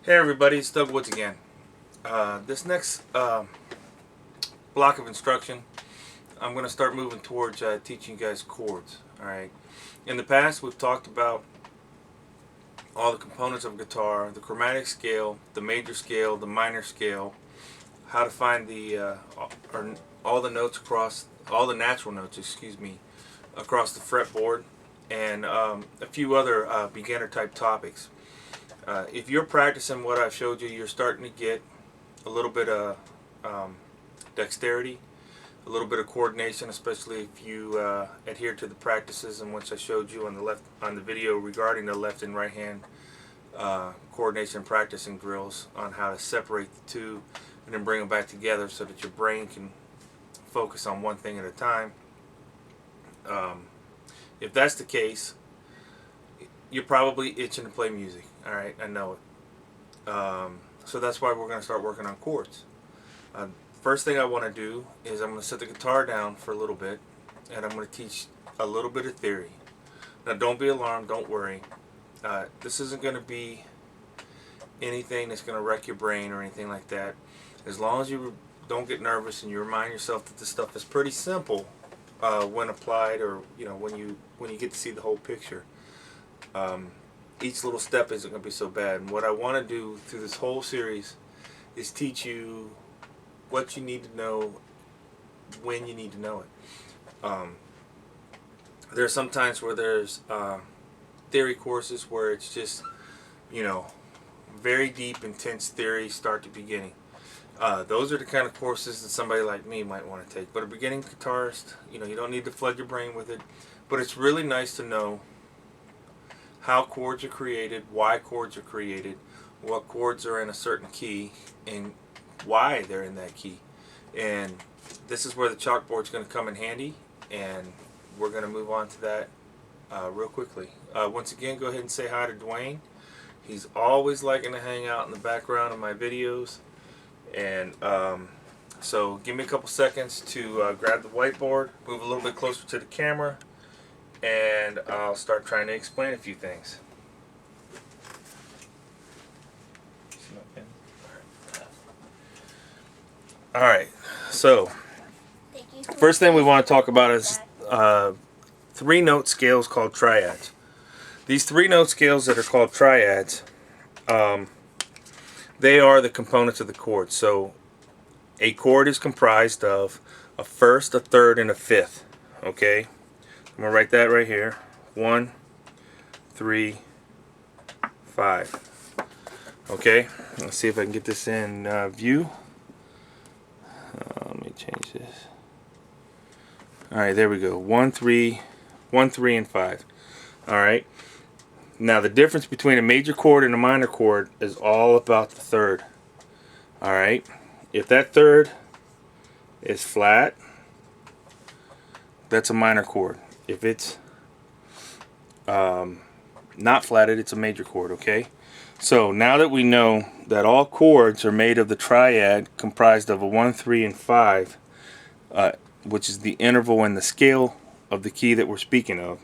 Hey everybody, it's Doug Woods again. This next block of instruction, I'm going to start moving towards teaching you guys chords. Alright. In the past we've talked about all the components of a guitar, the chromatic scale, the major scale, the minor scale, how to find the all the notes across, all the natural notes, across the fretboard, and a few other beginner type topics. If you're practicing what I've showed you, you're starting to get a little bit of dexterity, a little bit of coordination, especially if you adhere to the practices and which I showed you on the video regarding the left and right hand coordination practicing drills on how to separate the two and then bring them back together so that your brain can focus on one thing at a time. If that's the case, you're probably itching to play music. Alright, I know it. So that's why we're going to start working on chords. First thing I want to do is I'm going to set the guitar down for a little bit, and I'm going to teach a little bit of theory. Now don't be alarmed, don't worry. This isn't going to be anything that's going to wreck your brain or anything like that. As long as you don't get nervous and you remind yourself that this stuff is pretty simple when applied, or when you get to see the whole picture. Each little step isn't going to be so bad. And what I want to do through this whole series is teach you what you need to know when you need to know it. There are some times where there's theory courses where it's just, very deep, intense theory, start to beginning. Those are the kind of courses that somebody like me might want to take. But a beginning guitarist, you don't need to flood your brain with it. But it's really nice to know how chords are created, why chords are created, what chords are in a certain key, and why they're in that key. And this is where the chalkboard's going to come in handy, and we're going to move on to that real quickly. Once again, go ahead and say hi to Dwayne. He's always liking to hang out in the background of my videos. And so give me a couple seconds to grab the whiteboard, move a little bit closer to the camera, and I'll start trying to explain a few things. Alright, so first thing we want to talk about is 3-note scales called triads. These 3-note scales that are called triads, they are the components of the chord. So a chord is comprised of a first, a third, and a fifth. Okay? I'm going to write that right here. 1, 3, 5. Okay? Let's see if I can get this in view. Let me change this. Alright, there we go. 1, 3, and 5. Alright? Now the difference between a major chord and a minor chord is all about the third. Alright? If that third is flat, that's a minor chord. If it's not flatted, it's a major chord, okay? So now that we know that all chords are made of the triad comprised of a 1, 3, and 5, which is the interval in the scale of the key that we're speaking of,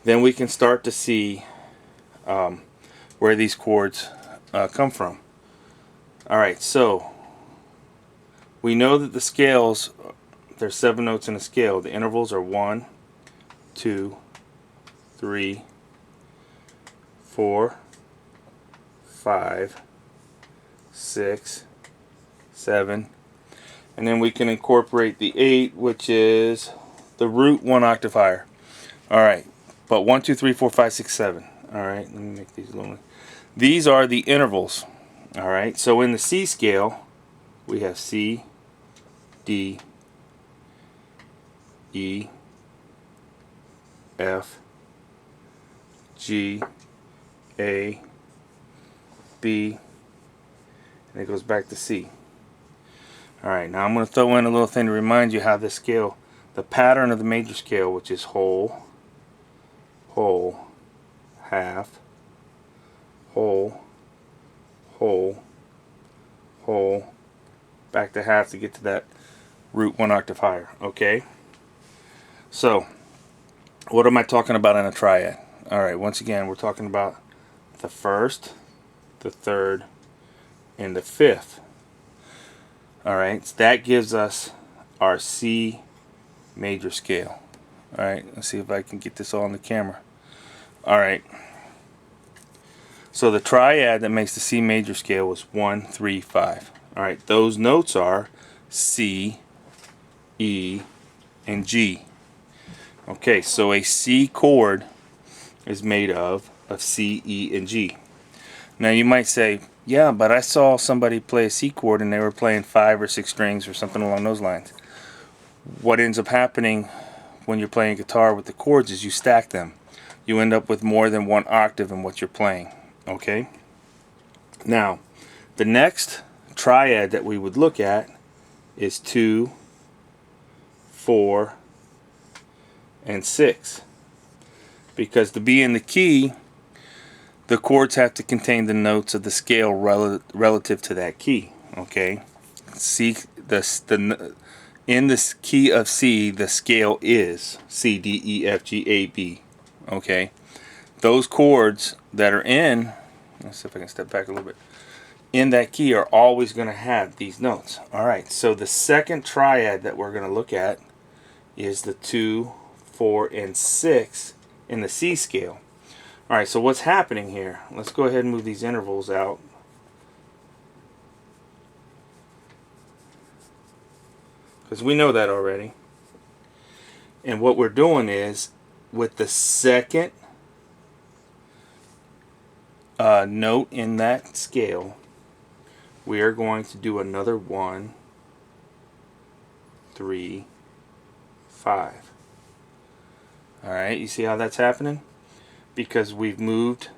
then we can start to see where these chords come from. Alright, so we know that the scales, there's 7 notes in a scale. The intervals are 1, 2, 3, 4, 5, 6, 7, and then we can incorporate the 8, which is the root 1 octave higher. Alright, but 1, 2, 3, 4, 5, 6, 7. Alright, let me make these little. These are the intervals. Alright, so in the C scale, we have C, D, E, F, G, A, B, and it goes back to C. Alright, now I'm going to throw in a little thing to remind you how this scale, the pattern of the major scale, which is whole, whole, half, whole, whole, whole, back to half to get to that root 1 octave higher. Okay? So, what am I talking about in a triad? Alright, once again, we're talking about the first, the 3rd, and the 5th. Alright, so that gives us our C major scale. Alright, let's see if I can get this all on the camera. Alright, so the triad that makes the C major scale was 1, 3, 5. Alright, those notes are C, E, and G. Okay, so a C chord is made of C, E, and G. Now you might say, yeah, but I saw somebody play a C chord and they were playing 5 or 6 strings or something along those lines. What ends up happening when you're playing guitar with the chords is you stack them. You end up with more than one octave in what you're playing. Okay? Now, the next triad that we would look at is 2, 4, and 6. Because to be in the key, the chords have to contain the notes of the scale relative to that key. Okay? In the key of C, the scale is C, D, E, F, G, A, B. Okay? Those chords that are in, let's see if I can step back a little bit, in that key are always going to have these notes. Alright, so the second triad that we're going to look at is the 2, 4, and 6 in the C scale. Alright, so what's happening here? Let's go ahead and move these intervals out. Because we know that already. And what we're doing is, with the second note in that scale, we are going to do another 1, 3, 5. Alright, you see how that's happening? Because we've moved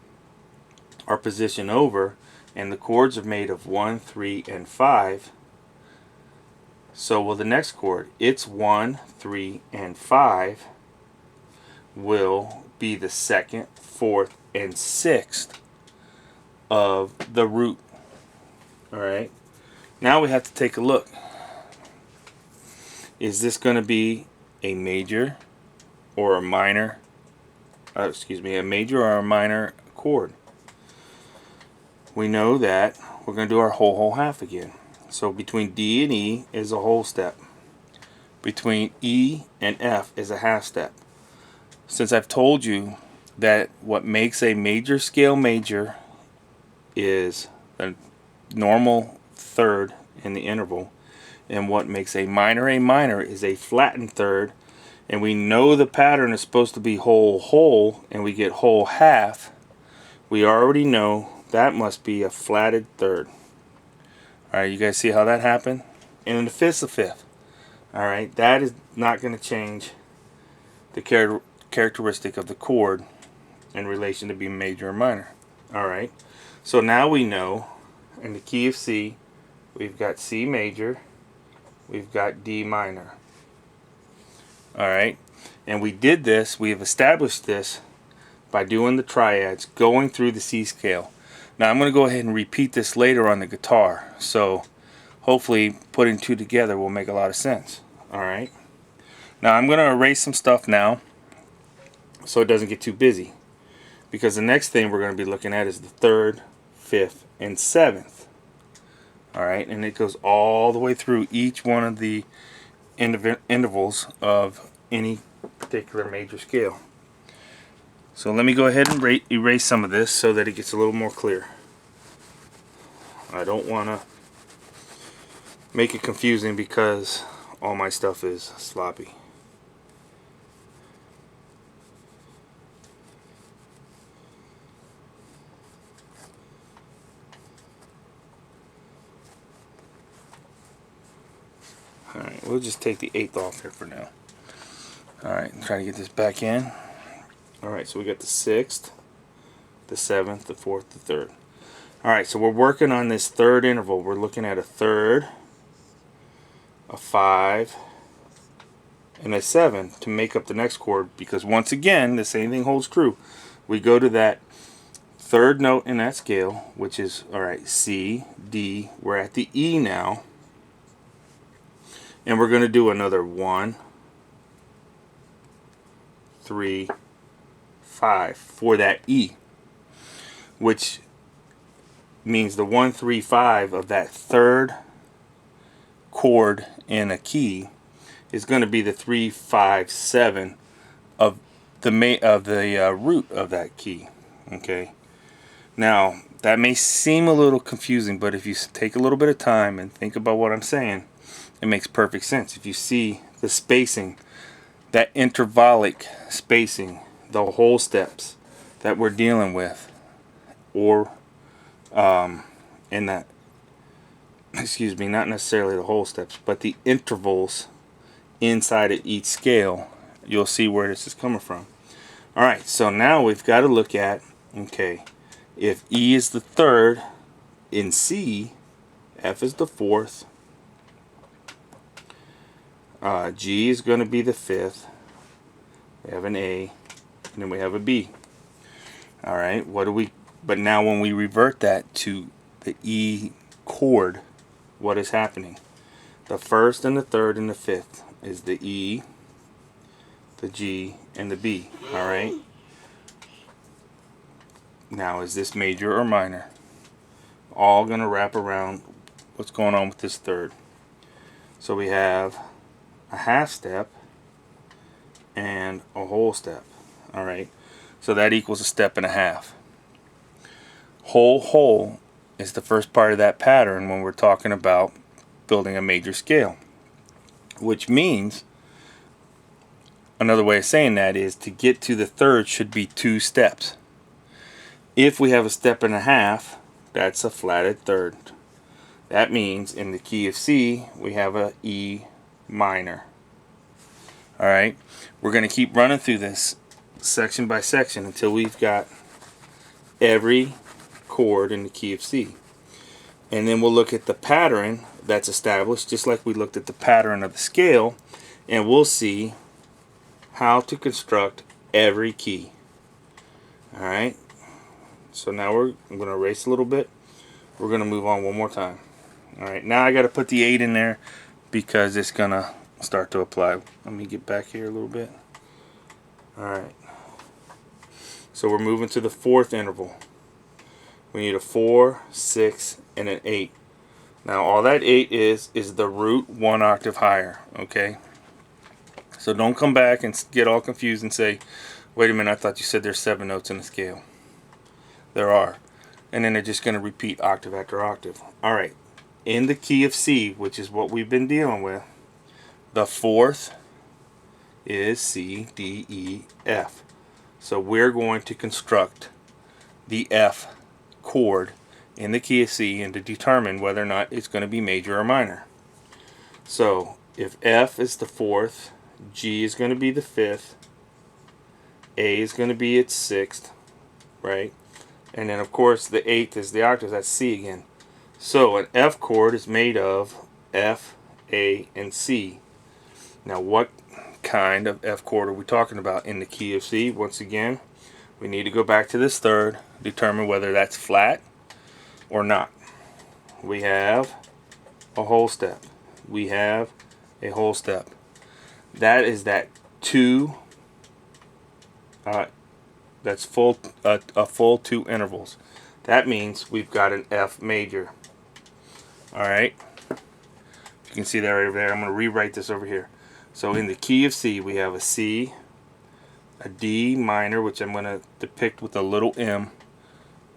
our position over and the chords are made of 1, 3, and 5. So will the next chord. It's 1, 3, and 5 will be the 2nd, 4th, and 6th of the root. Alright, now we have to take a look. Is this going to be a major or a minor? A major or a minor chord? We know that we're going to do our whole half again. So between D and E is a whole step. Between E and F is a half step. Since I've told you that what makes a major scale major is the normal 3rd in the interval, and what makes a minor is a flattened 3rd, and we know the pattern is supposed to be whole, and we get whole half, we already know that must be a flatted 3rd. Alright, you guys see how that happened? And in the 5th's a 5th. Alright, that is not going to change the characteristic of the chord in relation to being major or minor. Alright, so now we know in the key of C, we've got C major, we've got D minor. Alright, and we did this, we have established this by doing the triads, going through the C scale. Now I'm going to go ahead and repeat this later on the guitar, so hopefully putting two together will make a lot of sense. Alright, now I'm going to erase some stuff now so it doesn't get too busy, because the next thing we're going to be looking at is the 3rd, 5th, and 7th. Alright, and it goes all the way through each one of the intervals of any particular major scale. So let me go ahead and erase some of this so that it gets a little more clear. I don't want to make it confusing because all my stuff is sloppy. Alright, we'll just take the 8th off here for now. Alright, try to get this back in. Alright, so we got the 6th, the 7th, the 4th, the 3rd. Alright, so we're working on this 3rd interval. We're looking at a 3rd, a 5, and a 7 to make up the next chord, because once again, the same thing holds true. We go to that 3rd note in that scale, which is, alright, C, D. We're at the E now. And we're going to do another 1, 3, 5 for that E, which means the 1, 3, 5 of that third chord in a key is going to be the 3, 5, 7 of the root of that key. Okay. Now that may seem a little confusing, but if you take a little bit of time and think about what I'm saying, it makes perfect sense. If you see the spacing, that intervallic spacing, the whole steps that we're dealing with, or in that, excuse me, not necessarily the whole steps, but the intervals inside of each scale, you'll see where this is coming from. Alright, so now we've got to look at, okay, if E is the third in C, F is the fourth, G is going to be the fifth, we have an A, and then we have a B. Alright, but now when we revert that to the E chord, what is happening? The first and the third and the fifth is the E, the G, and the B. Alright, now is this major or minor? All going to wrap around what's going on with this third. So we have a half step and a whole step. Alright, so that equals a step and a half. Whole is the first part of that pattern when we're talking about building a major scale, which means, another way of saying that is, to get to the third should be 2 steps. If we have a step and a half, that's a flatted third. That means in the key of C we have a E minor. Alright, we're going to keep running through this section by section until we've got every chord in the key of C. And then we'll look at the pattern that's established, just like we looked at the pattern of the scale, and we'll see how to construct every key. Alright, so now I'm going to erase a little bit. We're going to move on one more time. Alright, now I got to put the 8 in there because it's going to start to apply. Let me get back here a little bit. Alright, so we're moving to the fourth interval. We need a 4, 6, and an 8. Now all that 8 is the root 1 octave higher. Okay, so don't come back and get all confused and say, wait a minute, I thought you said there's 7 notes in the scale. There are, and then they're just going to repeat octave after octave. Alright, in the key of C, which is what we've been dealing with, the fourth is C, D, E, F. So we're going to construct the F chord in the key of C and to determine whether or not it's going to be major or minor. So if F is the fourth, G is going to be the fifth, A is going to be its sixth, right? And then of course the eighth is the octave, that's C again. So an F chord is made of F, A, and C. Now what kind of F chord are we talking about in the key of C? Once again, we need to go back to this third, determine whether that's flat or not. We have a whole step. We have a whole step. That is that 2, that's a full 2 intervals. That means we've got an F major. Alright, you can see that right over there. I'm going to rewrite this over here. So in the key of C we have a C, a D minor, which I'm going to depict with a little M.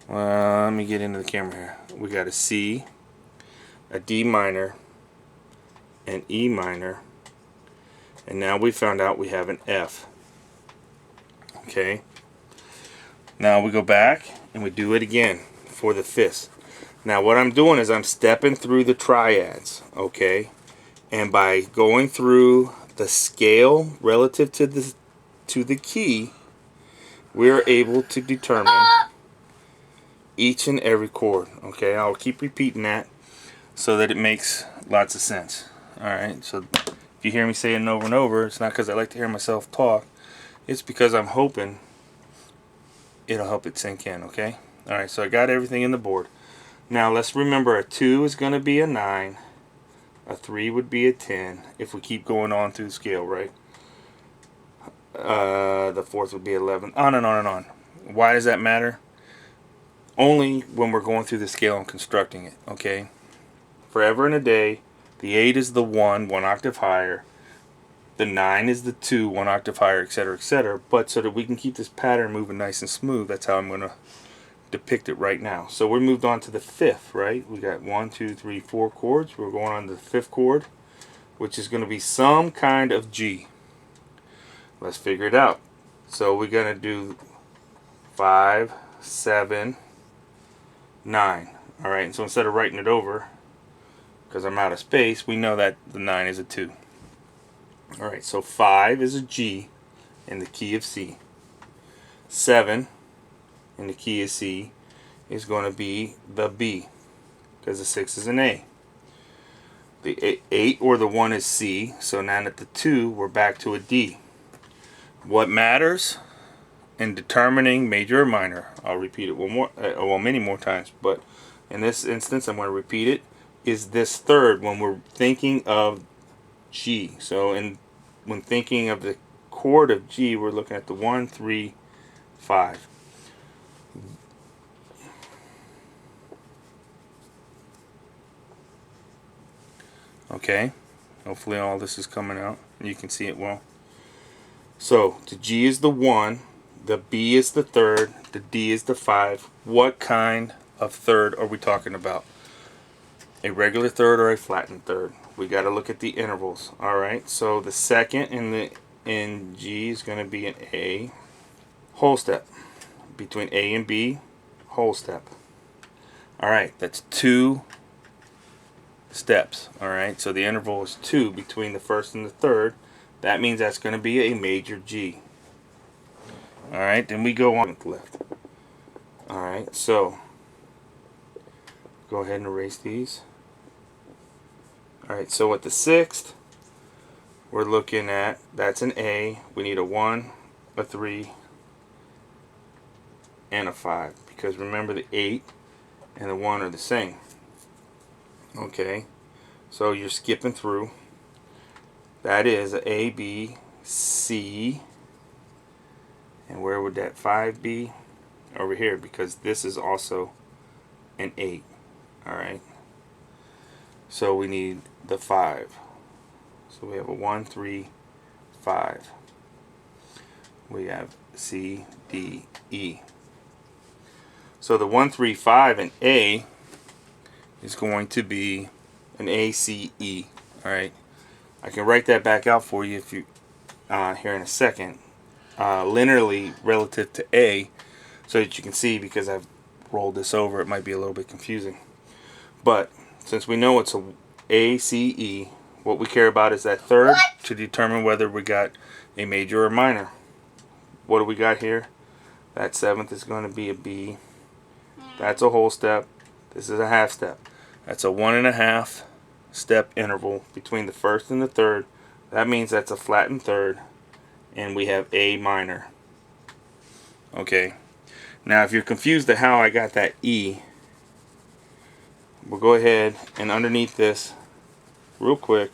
Let me get into the camera here. We got a C, a D minor, an E minor, and now we found out we have an F. Okay, now we go back and we do it again for the fifth. Now what I'm doing is I'm stepping through the triads, okay, and by going through the scale relative to the key, we're able to determine each and every chord. Okay, I'll keep repeating that so that it makes lots of sense. Alright, so if you hear me saying it over and over, it's not because I like to hear myself talk, it's because I'm hoping it'll help it sink in. Okay, alright, so I got everything in the board. Now let's remember, a 2 is going to be a 9, a 3 would be a 10 if we keep going on through the scale, right? The fourth would be 11, on and on and on. Why does that matter? only when we're going through the scale and constructing it, okay? Forever and a day, the 8 is the 1 octave higher, the 9 is the 2 1 octave higher, etc., etc. But so that we can keep this pattern moving nice and smooth, that's how I'm going to depict it right now. So we moved on to the 5th, right? We got 1, 2, 3, 4 chords. We're going on to the 5th chord, which is going to be some kind of G. Let's figure it out. So we're going to do 5, 7, 9. Alright, and so instead of writing it over, because I'm out of space, we know that the 9 is a 2. Alright, so 5 is a G in the key of C. 7 in the key of C is going to be the B, because the 6 is an A. The 8 or the 1 is C, so now at the 2, we're back to a D. What matters in determining major or minor, I'll repeat it many more times, but in this instance I'm going to repeat it, is this third when we're thinking of G. So when thinking of the chord of G, we're looking at the 1, 3, 5. Okay, hopefully all this is coming out and you can see it well. So the G is the 1, the B is the third, the D is the 5. What kind of third are we talking about? A regular third or a flattened third? We got to look at the intervals. Alright, so the second in G is going to be an A whole step. Between A and B, whole step. Alright, that's 2 steps. Alright, so the interval is 2 between the first and the third. That means that's going to be a major G. Alright, then we go on to the left. Alright, so go ahead and erase these. Alright, so with the 6th, we're looking at, that's an A. We need a 1, a 3, and a 5. Because remember, the 8 and the 1 are the same. Okay, so you're skipping through. That is a B, C, and where would that 5 be? Over here, because this is also an 8. Alright, so we need the 5. So we have a 1, 3, 5. We have C, D, E. So the 1, 3, 5 in A is going to be an A, C, E. Alright, I can write that back out for you if you here in a second, linearly relative to A, so that you can see, because I've rolled this over, it might be a little bit confusing. But since we know it's a C, E, what we care about is that third to determine whether we got a major or minor. What do we got here? That 7th is going to be a B. That's a whole step. This is a half step. That's a 1.5 step interval between the first and the third. That means that's a flattened third, and we have A minor. Okay, now if you're confused at how I got that E, we'll go ahead and underneath this real quick,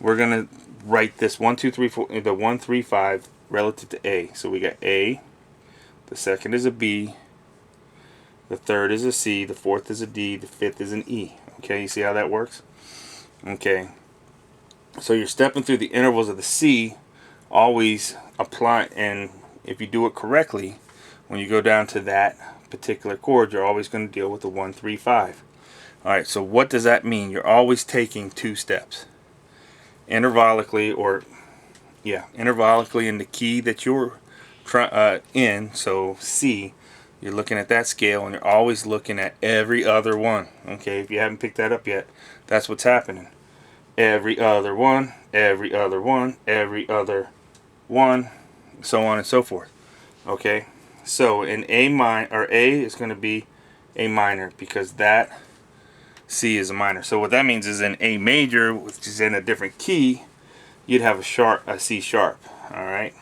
we're gonna write this 1, 2, 3, 4, the 1, 3, 5 relative to A. So we got A, the second is a B, the third is a C, the fourth is a D, the fifth is an E. Okay, you see how that works? Okay, so you're stepping through the intervals of the C, always apply, and if you do it correctly, when you go down to that particular chord, you're always going to deal with the 1, 3, 5. Alright, so what does that mean? You're always taking 2 steps. Intervallically, intervallically in the key that you're in, so C, you're looking at that scale, and you're always looking at every other one. Okay, if you haven't picked that up yet, that's what's happening. Every other one, every other one, every other one, so on and so forth. Okay, so in A minor, or A is going to be a minor, because that C is a minor. So what that means is in A major, which is in a different key, you'd have a C sharp. All right.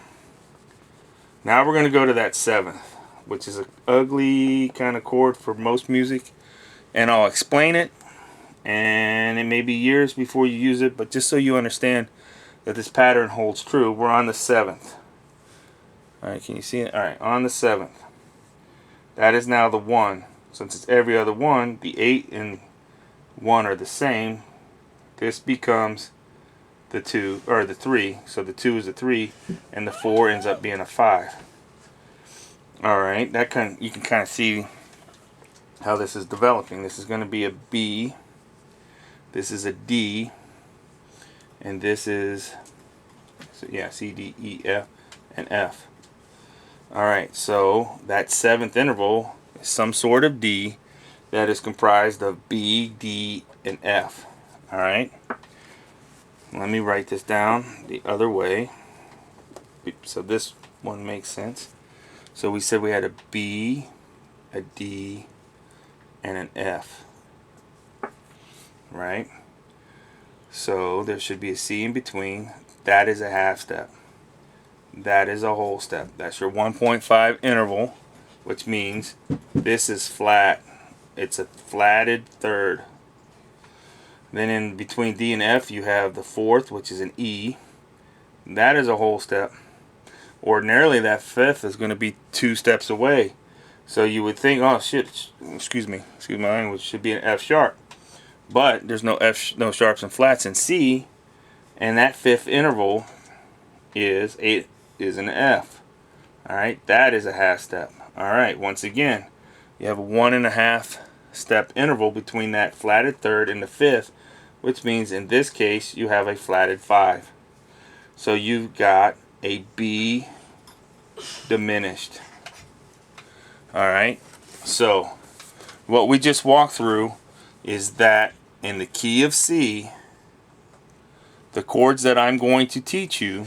Now we're going to go to that 7th, which is an ugly kind of chord for most music, and I'll explain it, and it may be years before you use it, but just so you understand that this pattern holds true, we're on the 7th. Alright, can you see it? Alright, on the 7th. That is now the 1. Since it's every other 1, the 8 and 1 are the same. This becomes the 2, or the 3. So the 2 is a 3, and the 4 ends up being a 5. Alright, you can kind of see how this is developing. This is going to be a B. This is a D. And this is, yeah, C, D, E, F, and F. Alright, so that 7th interval is some sort of D that is comprised of B, D, and F. Alright, let me write this down the other way so this one makes sense. So we said we had a B, a D, and an F. Right? So there should be a C in between. That is a half step. That is a whole step. That's your 1.5 interval, which means this is flat. It's a flatted third. Then in between D and F you have the 4th, which is an E. That is a whole step. Ordinarily that 5th is going to be 2 steps away. So you would think, oh shit, excuse my language, should be an F sharp. But there's no no sharps and flats in C, and that 5th interval is an F. Alright, that is a half step. Alright, once again, you have a 1.5 step interval between that flatted third and the 5th, which means in this case you have a flatted 5. So you've got a B diminished. Alright, so what we just walked through is that in the key of C, the chords that I'm going to teach you